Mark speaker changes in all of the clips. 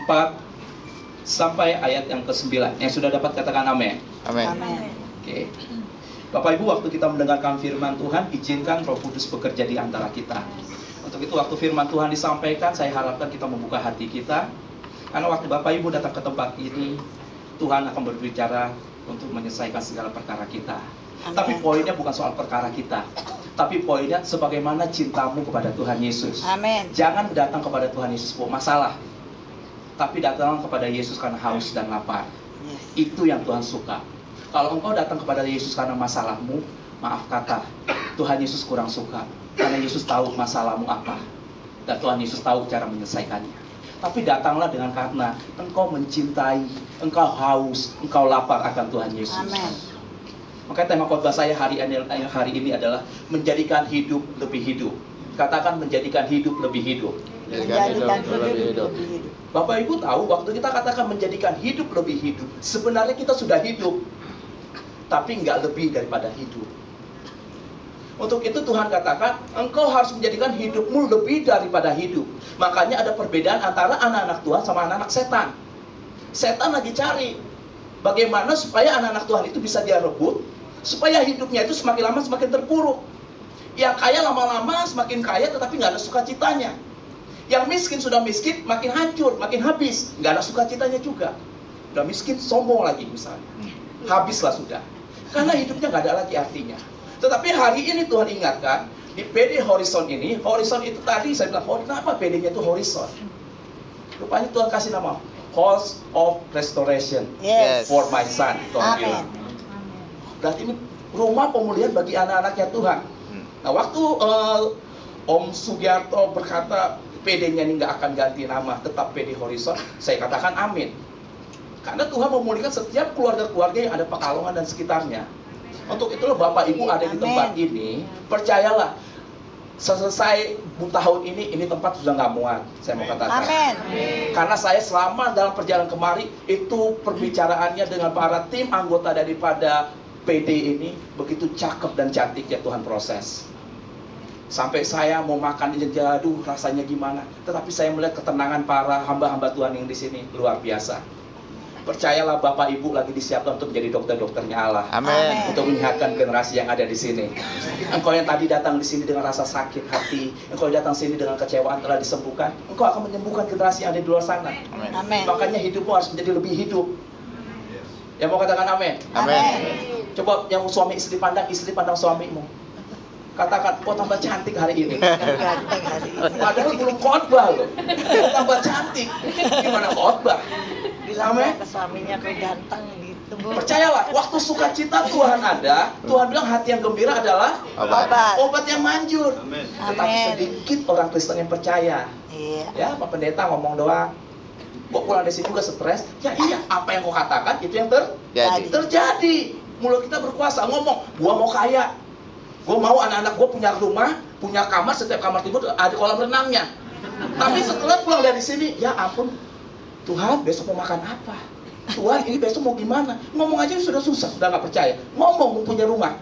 Speaker 1: 4 sampai ayat yang ke-9. Yang sudah dapat katakan amin.
Speaker 2: Amin.
Speaker 1: Oke. Bapak Ibu, waktu kita mendengarkan firman Tuhan, izinkan Roh Kudus bekerja di antara kita. Untuk itu waktu firman Tuhan disampaikan, saya harapkan kita membuka hati kita. Karena waktu Bapak Ibu datang ke tempat ini, Tuhan akan berbicara untuk menyelesaikan segala perkara kita.
Speaker 3: Amen.
Speaker 1: Tapi poinnya bukan soal perkara kita, tapi poinnya sebagaimana cintamu kepada Tuhan Yesus.
Speaker 3: Amin.
Speaker 1: Jangan datang kepada Tuhan Yesus buat masalah, tapi datang kepada Yesus karena haus dan lapar.
Speaker 3: Yes.
Speaker 1: Itu yang Tuhan suka. Kalau engkau datang kepada Yesus karena masalahmu, maaf kata, Tuhan Yesus kurang suka. Karena Yesus tahu masalahmu apa, dan Tuhan Yesus tahu cara menyelesaikannya. Tapi datanglah dengan karena engkau mencintai, engkau haus, engkau lapar akan Tuhan Yesus.
Speaker 3: Amin.
Speaker 1: Makanya tema khotbah saya hari ini adalah menjadikan hidup lebih hidup. Katakan menjadikan hidup lebih hidup.
Speaker 3: Menjadikan hidup lebih hidup.
Speaker 1: Bapak Ibu tahu, waktu kita katakan menjadikan hidup lebih hidup, sebenarnya kita sudah hidup, tapi nggak lebih daripada hidup. Untuk itu Tuhan katakan, engkau harus menjadikan hidupmu lebih daripada hidup. Makanya ada perbedaan antara anak-anak Tuhan sama anak-anak setan. Setan lagi cari bagaimana supaya anak-anak Tuhan itu bisa dia rebut, supaya hidupnya itu semakin lama semakin terpuruk. Yang kaya lama-lama semakin kaya, tetapi nggak ada sukacitanya. Yang miskin sudah miskin, makin hancur, makin habis, nggak ada sukacitanya juga. Udah miskin, sombong lagi misalnya. Habislah sudah. Karena hidupnya nggak ada lagi artinya. Tetapi hari ini Tuhan ingatkan, di PD Horizon ini, Horizon itu tadi saya bilang, kenapa PD-nya itu Horizon? Rupanya Tuhan kasih nama House of Restoration
Speaker 3: Yes.
Speaker 1: for my son. Tuhan
Speaker 3: Amin.
Speaker 1: bilang. Berarti ini rumah pemulihan bagi anak-anaknya Tuhan. Nah, waktu Om Sugiarto berkata PD-nya ini nggak akan ganti nama, tetap PD Horizon, saya katakan amin. Karena Tuhan memulihkan setiap keluarga-keluarga yang ada Pekalongan dan sekitarnya. Untuk itulah Bapak Ibu ada di tempat ini, percayalah, selesai tahun ini tempat sudah nggak muat, saya mau katakan.
Speaker 3: Amin.
Speaker 1: Karena saya selama dalam perjalanan kemari, itu perbicaraannya dengan para tim anggota daripada PD ini, begitu cakep dan cantik ya Tuhan proses. Sampai saya mau makan aja, aduh rasanya gimana. Tetapi saya melihat ketenangan para hamba-hamba Tuhan yang di sini, luar biasa. Percayalah Bapak Ibu lagi disiapkan untuk menjadi dokter-dokternya Allah.
Speaker 2: Amin.
Speaker 1: Untuk menyehatkan generasi yang ada di sini. Engkau yang tadi datang di sini dengan rasa sakit hati, engkau yang datang sini dengan kecewaan telah disembuhkan, engkau akan menyembuhkan generasi yang ada di luar sana.
Speaker 3: Amin.
Speaker 1: Makanya hidupmu harus menjadi lebih hidup. Yang mau katakan amin?
Speaker 2: Amin.
Speaker 1: Coba yang suami istri pandang suamimu. Katakan, kok tambah cantik hari ini.
Speaker 3: Ganteng hari ini.
Speaker 1: Padahal belum khotbah loh. Kok tambah cantik. Gimana khotbah?
Speaker 3: Bilang
Speaker 1: Amin.
Speaker 3: ke suaminya kok ganteng gitu, Bu.
Speaker 1: Percayalah, waktu sukacita Tuhan ada, Tuhan bilang hati yang gembira adalah
Speaker 3: Obat.
Speaker 1: obat yang manjur.
Speaker 4: Amin.
Speaker 1: Tetapi
Speaker 3: Amin.
Speaker 1: sedikit orang Kristen yang percaya.
Speaker 3: Iya.
Speaker 1: Ya, Pak Pendeta ngomong doang. Kok pulang dari sini juga stres? Ya iya, apa yang kau katakan itu yang
Speaker 2: Jadi.
Speaker 1: terjadi. Mulut kita berkuasa, ngomong, gua mau kaya. Gua mau anak-anak gua punya rumah, punya kamar, setiap kamar timur ada kolam renangnya. Tapi setelah pulang dari sini, ya ampun, Tuhan besok mau makan apa? Tuhan ini besok mau gimana? Ngomong aja sudah susah, sudah nggak percaya. Ngomong mau punya rumah,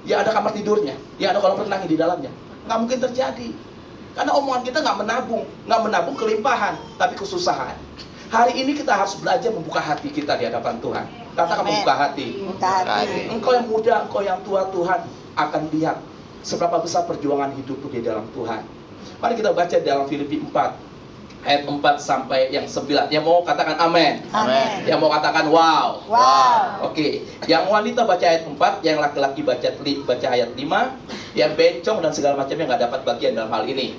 Speaker 1: ya ada kamar tidurnya, ya ada kolam renangnya di dalamnya. Nggak mungkin terjadi. Karena omongan kita nggak menabung kelimpahan, tapi kesusahan. Hari ini kita harus belajar membuka hati kita di hadapan Tuhan. Katakan
Speaker 3: Amin.
Speaker 1: membuka hati.
Speaker 3: Buka hati.
Speaker 1: Engkau yang muda, engkau yang tua, Tuhan akan lihat seberapa besar perjuangan hidupku di dalam Tuhan. Mari kita baca dalam Filipi 4 ayat 4 sampai yang 9. Yang mau katakan amin.
Speaker 3: Amin.
Speaker 1: Yang mau katakan wow.
Speaker 3: Wow.
Speaker 1: Oke, yang wanita baca ayat 4, yang laki-laki baca ayat 5, yang bencong dan segala macamnya nggak dapat bagian dalam hal ini.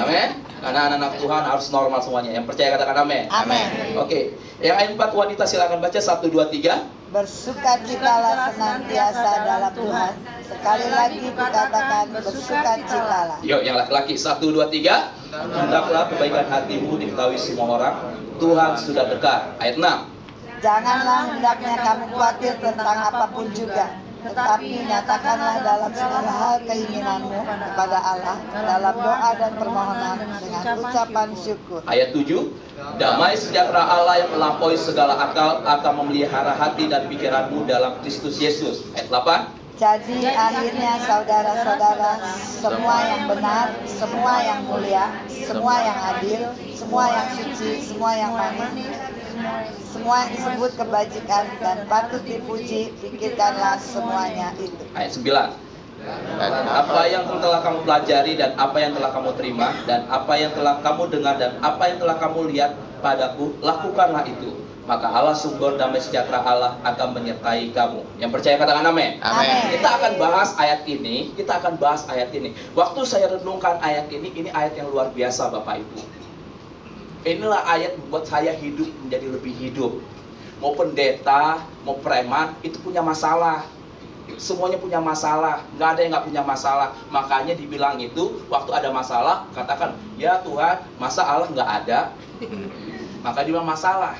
Speaker 1: Amin. Karena anak-anak Tuhan harus normal semuanya. Yang percaya katakan amin.
Speaker 3: Amin.
Speaker 1: Oke, yang ayat 4 wanita silakan baca 1, 2, 3.
Speaker 3: Bersukacitalah senantiasa dalam Tuhan. Sekali lagi kukatakan bersukacitalah.
Speaker 1: Yuk, yang laki-laki 1, 2, 3. Hendaklah kebaikan hatimu diketahui semua orang. Tuhan sudah dekat. Ayat 6.
Speaker 3: Janganlah hendaknya kamu khawatir tentang apapun juga, tetapi nyatakanlah dalam segala hal keinginanmu kepada Allah dalam doa dan permohonan dengan ucapan syukur.
Speaker 1: Ayat 7. Damai sejahtera Allah yang melampaui segala akal akan memelihara hati dan pikiranmu dalam Kristus Yesus. Ayat 8.
Speaker 3: Jadi akhirnya saudara-saudara, semua yang benar, semua yang mulia, semua yang adil, semua yang suci, semua yang manis, semua yang disebut kebajikan dan patut dipuji, pikirkanlah semuanya itu.
Speaker 1: Ayat 9. Dan apa yang telah kamu pelajari dan apa yang telah kamu terima dan apa yang telah kamu dengar dan apa yang telah kamu lihat padaku, lakukanlah itu. Maka Allah sumber damai sejahtera Allah akan menyertai kamu. Yang percaya katakan amin.
Speaker 3: Amin.
Speaker 1: Kita akan bahas ayat ini. Waktu saya renungkan ayat ini ayat yang luar biasa Bapak Ibu. Inilah ayat membuat saya hidup menjadi lebih hidup. Mau pendeta, mau preman, itu punya masalah. Semuanya punya masalah, nggak ada yang nggak punya masalah. Makanya dibilang itu, waktu ada masalah, katakan, ya Tuhan, masa Allah nggak ada? Maka dibilang masalah.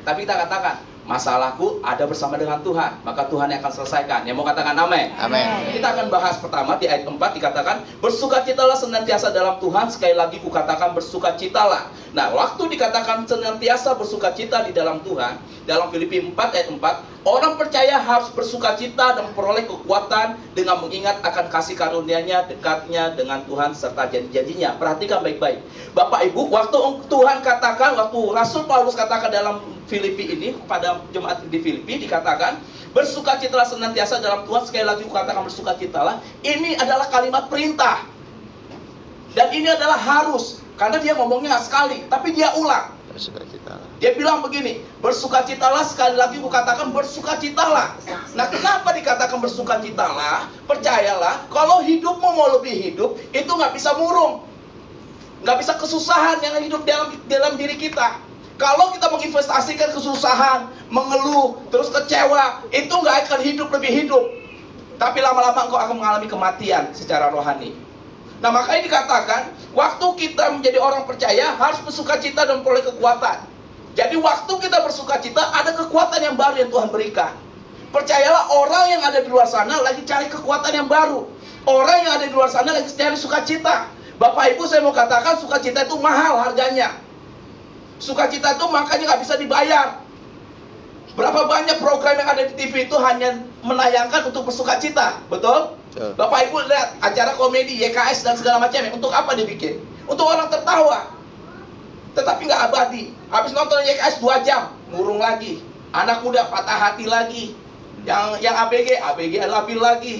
Speaker 1: Tapi kita katakan, masalahku ada bersama dengan Tuhan, maka Tuhan yang akan selesaikan. Yang mau katakan amin?
Speaker 2: Amin.
Speaker 1: Kita akan bahas pertama di ayat 4 dikatakan, bersukacitalah senantiasa dalam Tuhan. Sekali lagi kukatakan bersukacitalah. Nah, waktu dikatakan senantiasa bersukacita di dalam Tuhan, dalam Filipi 4 ayat 4, orang percaya harus bersukacita dan memperoleh kekuatan dengan mengingat akan kasih karunia-Nya, dekatnya dengan Tuhan serta janji-janjinya. Perhatikan baik-baik. Bapak Ibu, waktu Tuhan katakan, waktu Rasul Paulus katakan dalam Filipi ini, pada jemaat di Filipi dikatakan, bersukacitalah senantiasa dalam Tuhan. Sekali lagi kukatakan bersukacitalah. Ini adalah kalimat perintah. Dan ini adalah harus. Karena dia ngomongnya sekali, tapi dia ulang.
Speaker 2: Bersukacitalah.
Speaker 1: Dia bilang begini, bersukacitalah, sekali lagi kukatakan bersukacitalah. Nah, kenapa dikatakan bersukacitalah? Percayalah, kalau hidupmu mau lebih hidup, itu nggak bisa murung, nggak bisa kesusahan yang hidup dalam diri kita. Kalau kita menginvestasikan kesusahan, mengeluh, terus kecewa, itu nggak akan hidup lebih hidup. Tapi lama-lama engkau akan mengalami kematian secara rohani. Nah, makanya dikatakan, waktu kita menjadi orang percaya harus bersukacita dan memperoleh kekuatan. Jadi waktu kita bersukacita, ada kekuatan yang baru yang Tuhan berikan. Percayalah, orang yang ada di luar sana lagi cari kekuatan yang baru. Orang yang ada di luar sana lagi cari sukacita. Bapak Ibu, saya mau katakan, sukacita itu mahal harganya. Sukacita itu makanya nggak bisa dibayar. Berapa banyak program yang ada di TV itu hanya menayangkan untuk bersukacita, betul? Bapak Ibu lihat acara komedi, YKS dan segala macamnya. Untuk apa dibikin? Untuk orang tertawa. Tetapi nggak abadi. Habis nonton YKS 2 jam, murung lagi. Anak muda patah hati lagi. Yang ABG labil lagi.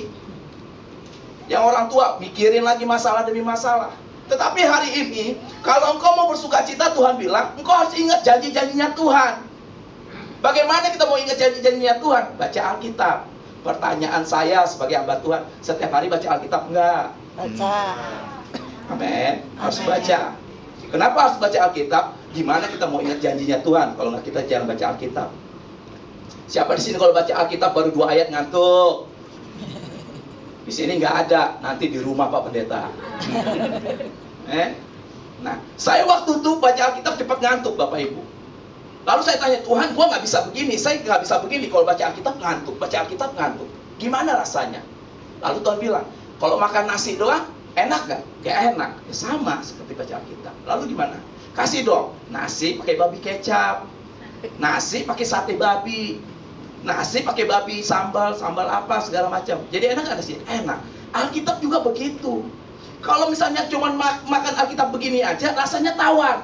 Speaker 1: Yang orang tua mikirin lagi masalah demi masalah. Tetapi hari ini, kalau engkau mau bersukacita, Tuhan bilang, engkau harus ingat janji-janjinya Tuhan. Bagaimana kita mau ingat janji-janjinya Tuhan? Baca Alkitab. Pertanyaan saya sebagai hamba Tuhan, setiap hari baca Alkitab enggak?
Speaker 3: Baca.
Speaker 1: Amin. Harus baca. Kenapa harus baca Alkitab? Gimana kita mau ingat janjinya Tuhan kalau nggak kita jarang baca Alkitab? Siapa di sini kalau baca Alkitab baru 2 ayat ngantuk? Di sini nggak ada, nanti di rumah Pak Pendeta. Nah, saya waktu itu baca Alkitab cepat ngantuk Bapak Ibu. Lalu saya tanya, Tuhan, gua nggak bisa begini, saya nggak bisa begini kalau baca Alkitab ngantuk, gimana rasanya? Lalu Tuhan bilang, kalau makan nasi doang, enak nggak? Ya enak, ya sama seperti baca Alkitab. Lalu gimana? Kasih dong, nasi pakai babi kecap, nasi pakai sate babi, nasi pakai babi sambal apa segala macam. Jadi enak nggak nasi? Enak. Alkitab juga begitu. Kalau misalnya cuma makan Alkitab begini aja, rasanya tawar.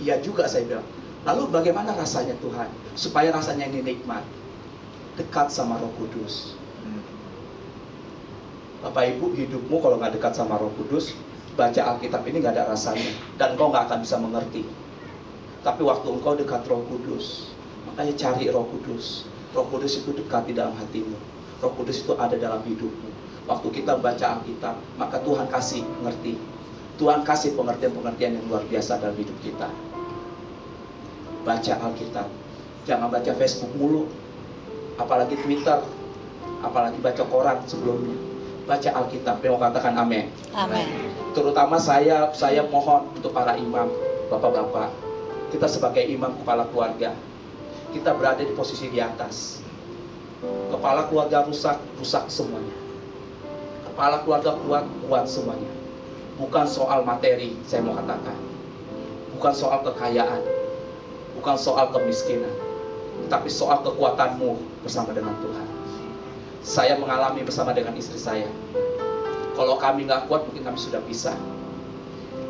Speaker 1: Iya juga saya bilang. Lalu bagaimana rasanya Tuhan? Supaya rasanya ini nikmat. Dekat sama Roh Kudus. Bapak Ibu, hidupmu kalau nggak dekat sama Roh Kudus, baca Alkitab ini nggak ada rasanya. Dan engkau nggak akan bisa mengerti. Tapi waktu engkau dekat Roh Kudus, makanya cari Roh Kudus. Roh Kudus itu dekat di dalam hatimu. Roh Kudus itu ada dalam hidupmu. Waktu kita baca Alkitab, maka Tuhan kasih mengerti. Tuhan kasih pengertian-pengertian yang luar biasa dalam hidup kita. Baca Alkitab, jangan baca Facebook mulu, apalagi Twitter, apalagi baca koran sebelumnya. Baca Alkitab, yang mau katakan amin.
Speaker 3: Amin.
Speaker 1: Terutama saya mohon untuk para imam, bapak-bapak, kita sebagai imam kepala keluarga, kita berada di posisi di atas. Kepala keluarga rusak semuanya. Kepala keluarga kuat semuanya. Bukan soal materi, saya mau katakan. Bukan soal kekayaan. Bukan soal kemiskinan, tapi soal kekuatanmu bersama dengan Tuhan. Saya mengalami bersama dengan istri saya. Kalau kami nggak kuat, mungkin kami sudah pisah.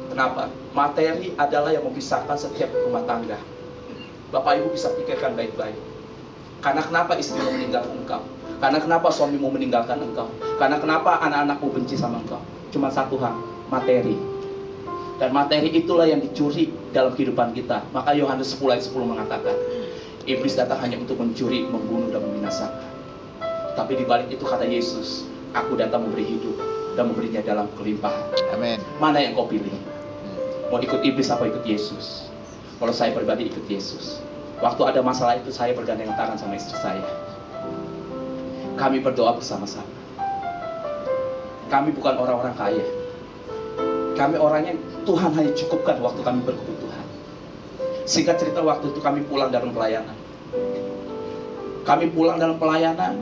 Speaker 1: Kenapa? Materi adalah yang memisahkan setiap rumah tangga. Bapak Ibu bisa pikirkan baik-baik. Karena kenapa istrimu meninggalkan engkau? Karena kenapa suamimu meninggalkan engkau? Karena kenapa anak-anakmu benci sama engkau? Cuma satu hal, materi. Dan materi itulah yang dicuri dalam kehidupan kita. Maka Yohanes 10 ayat 10 mengatakan, iblis datang hanya untuk mencuri, membunuh, dan membinasakan. Tapi di balik itu kata Yesus, aku datang memberi hidup dan memberinya dalam kelimpahan.
Speaker 2: Amin.
Speaker 1: Mana yang kau pilih? Mau ikut iblis apa ikut Yesus? Kalau saya pribadi ikut Yesus. Waktu ada masalah itu saya bergandengan tangan sama istri saya. Kami berdoa bersama-sama. Kami bukan orang-orang kaya. Kami orangnya Tuhan hanya cukupkan waktu kami berkebutuhan. Singkat cerita, waktu itu kami pulang dalam pelayanan. Kami pulang dalam pelayanan.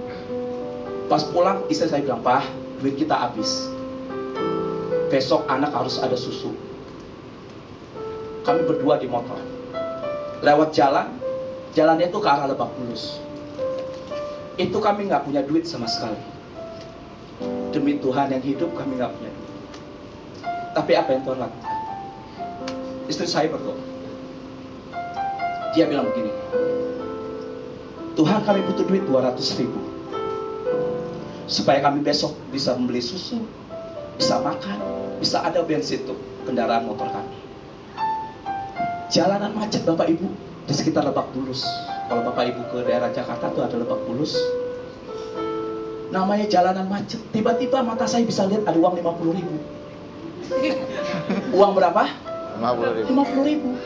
Speaker 1: Pas pulang istri saya bilang, "Pak, duit kita habis. Besok anak harus ada susu." Kami berdua di motor. Lewat jalannya itu ke arah Lebak Bulus. Itu kami nggak punya duit sama sekali. Demi Tuhan yang hidup, kami nggak punya duit. Tapi apa yang Tuhan lakukan? Istri saya berdoa. Dia bilang begini, "Tuhan, kami butuh duit 200.000 supaya kami besok bisa membeli susu, bisa makan, bisa ada bensin tuh kendaraan motor kami." Jalanan macet Bapak Ibu di sekitar Lebak Bulus. Kalau Bapak Ibu ke daerah Jakarta tuh ada Lebak Bulus. Namanya jalanan macet. Tiba-tiba mata saya bisa lihat ada uang 50.000. Uang berapa? 50.000.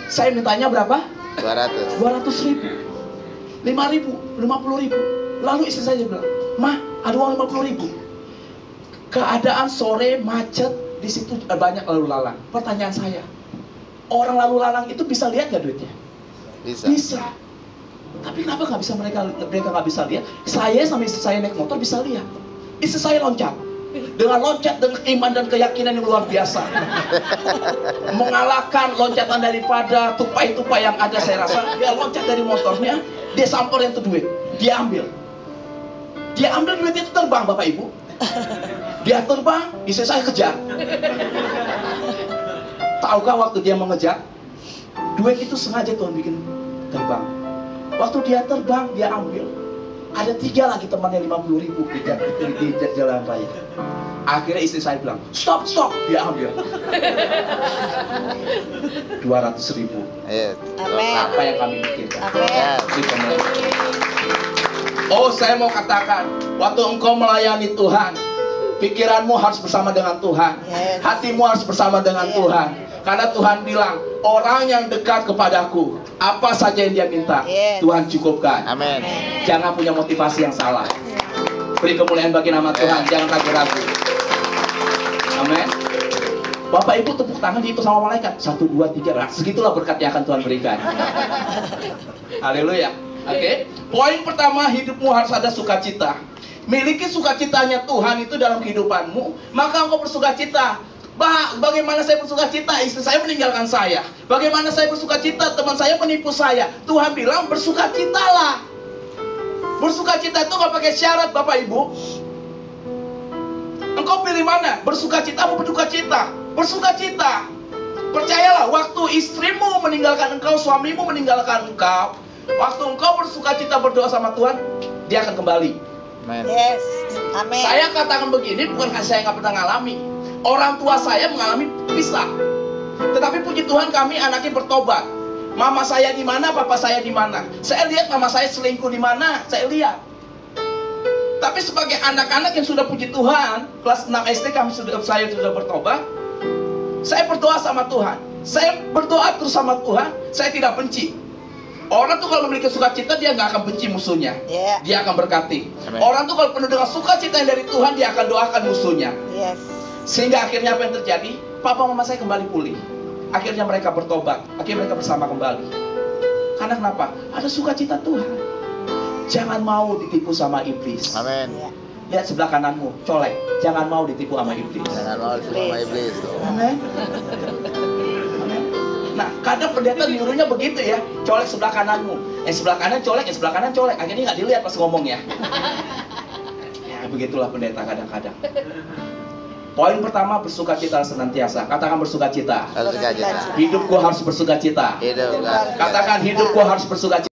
Speaker 1: Saya mintanya berapa? 200.000. 5.000, 50.000. Lalu istri saya bilang, "Mah, ada uang 50.000. Keadaan sore macet, di situ banyak lalu lalang. Pertanyaan saya, orang lalu lalang itu bisa lihat nggak duitnya? Bisa. Tapi kenapa nggak bisa mereka nggak bisa lihat? Saya sama istri saya naik motor bisa lihat. Istri saya loncat dengan iman dan keyakinan yang luar biasa, mengalahkan loncatan daripada tupai-tupai yang ada. Saya rasa dia loncat dari motornya, dia samperin itu duit, dia ambil duitnya itu terbang Bapak Ibu. Dia terbang, istri saya kejar. Tahukah waktu dia mengejar, duit itu sengaja Tuhan bikin terbang. Waktu dia terbang, dia ambil. Ada 3 lagi temannya 50.000 di jalan raya. Akhirnya istri saya bilang, stop, dia ambil. 200.000.
Speaker 3: Amin.
Speaker 1: Apa yang kami pikirkan?
Speaker 3: Amin.
Speaker 1: Oh, saya mau katakan, waktu engkau melayani Tuhan, pikiranmu harus bersama dengan Tuhan.
Speaker 3: Yes.
Speaker 1: Hatimu harus bersama dengan Tuhan. Karena Tuhan bilang, orang yang dekat kepadaku, apa saja yang dia minta,
Speaker 3: Yes.
Speaker 1: Tuhan cukupkan.
Speaker 2: Amin.
Speaker 1: Jangan punya motivasi yang salah. Beri kemuliaan bagi nama Tuhan, jangan ragu-ragu. Amin. Bapak Ibu tepuk tangan itu sama malaikat. 1, 2, 3. Nah, segitulah berkat yang akan Tuhan berikan. Haleluya. Oke. Poin pertama, hidupmu harus ada sukacita. Miliki sukacitanya Tuhan itu dalam kehidupanmu, maka engkau bersukacita. Bagaimana saya bersukacita? Istri saya meninggalkan saya. Bagaimana saya bersukacita? Teman saya menipu saya. Tuhan bilang bersukacitalah. Bersukacita itu gak pakai syarat Bapak Ibu. Engkau pilih mana? Bersukacita atau berdukacita? Bersukacita. Percayalah, waktu istrimu meninggalkan engkau, suamimu meninggalkan engkau, waktu engkau bersukacita berdoa sama Tuhan, dia akan kembali.
Speaker 3: Yes. Amin.
Speaker 1: Saya katakan begini bukan karena saya nggak pernah ngalami. Orang tua saya mengalami pisah. Tetapi puji Tuhan kami anaknya bertobat. Mama saya di mana, papa saya di mana. Saya lihat mama saya selingkuh di mana, saya lihat. Tapi sebagai anak-anak yang sudah puji Tuhan, kelas 6 SD saya sudah bertobat. Saya berdoa sama Tuhan. Saya berdoa terus sama Tuhan. Saya tidak benci. Orang tuh kalau memiliki sukacita, dia nggak akan benci musuhnya.
Speaker 3: Yeah.
Speaker 1: Dia akan berkati.
Speaker 2: Amen.
Speaker 1: Orang tuh kalau penuh dengan sukacita yang dari Tuhan, dia akan doakan musuhnya.
Speaker 3: Yes.
Speaker 1: Sehingga akhirnya apa yang terjadi? Papa mama saya kembali pulih. Akhirnya mereka bertobat. Akhirnya mereka bersama kembali. Karena kenapa? Ada sukacita Tuhan. Jangan mau ditipu sama iblis.
Speaker 2: Amin.
Speaker 3: Yeah.
Speaker 1: Lihat sebelah kananmu, colek. Jangan mau ditipu sama iblis.
Speaker 2: Jangan mau sama iblis.
Speaker 1: Amin. Amin. Nah, kadang pendeta nyuruhnya begitu ya. Colek sebelah kananmu. Sebelah kanan colek, sebelah kanan colek. Akhirnya nggak dilihat pas ngomong ya. begitulah pendeta kadang-kadang. Poin pertama, bersukacita senantiasa. Katakan bersukacita.
Speaker 2: Bersukacita.
Speaker 1: Hidupku harus bersukacita.
Speaker 2: Hidup.
Speaker 1: Katakan hidupku harus bersukacita.